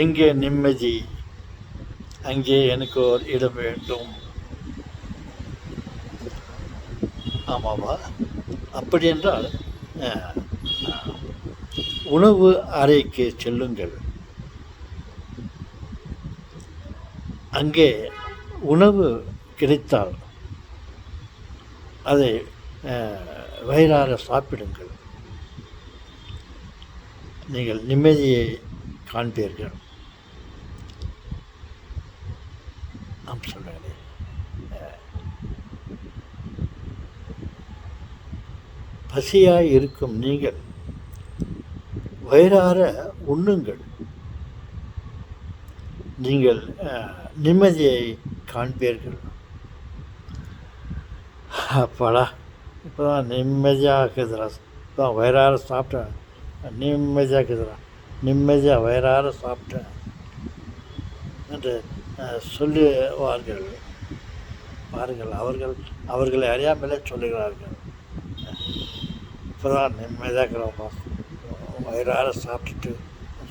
எங்கே நிம்மதி, அங்கே எனக்கு ஒரு இடம் வேண்டும். ஆமாவா? அப்படி என்றால் உணவு அறைக்கு செல்லுங்கள். அங்கே உணவு கிடைத்தால் அதை வயிறார சாப்பிடுங்கள். நீங்கள் நிம்மதியை காண்பீர்கள். நாம் சொல்கிறேன், பசியாய் இருக்கும் நீங்கள் வயிறார உண்ணுங்கள். நீங்கள் நிம்மதியை காண்பீர்கள். அப்பாடா, இப்போ தான் நிம்மதியாகுதுடா, இப்போ தான் வயிறார சாப்பிட்டேன், நிம்மதியாகுதுடா, நிம்மதியாக வயிறார சாப்பிட்டேன் என்று சொல்லுவார்கள். பாருங்கள், அவர்களை அறியாமலே சொல்லுகிறார்கள். இப்போ தான் நிம்மதியாகிறோம்ப்பா, வயிறார சாப்பிட்டுட்டு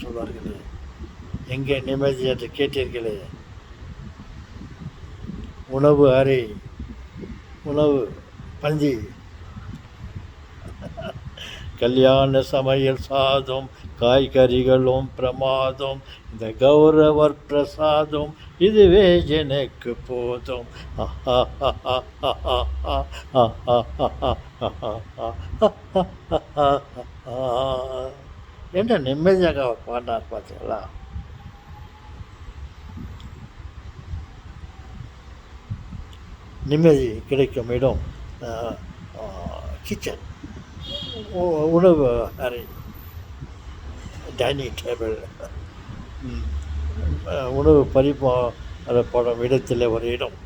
சொல்வார்களே. எங்கே நிம்மதி என்று கேட்டீர்களே. உணவு அறை, உணவு பந்தி, கல்யாண சமையல் சாதம், காய்கறிகளும் பிரமாதம், இந்த கௌரவர் பிரசாதம் இதுவே எனக்கு போதும். என்ன நிம்மதியாக பாடினார் பார்த்தீங்களா? நிம்மதி கிடைக்கும் இடம் கிச்சன், உணவு அறை, டைனிங் டேபிள், உணவு பரிமாறப்படும் இடத்தில் ஒரு இடம்.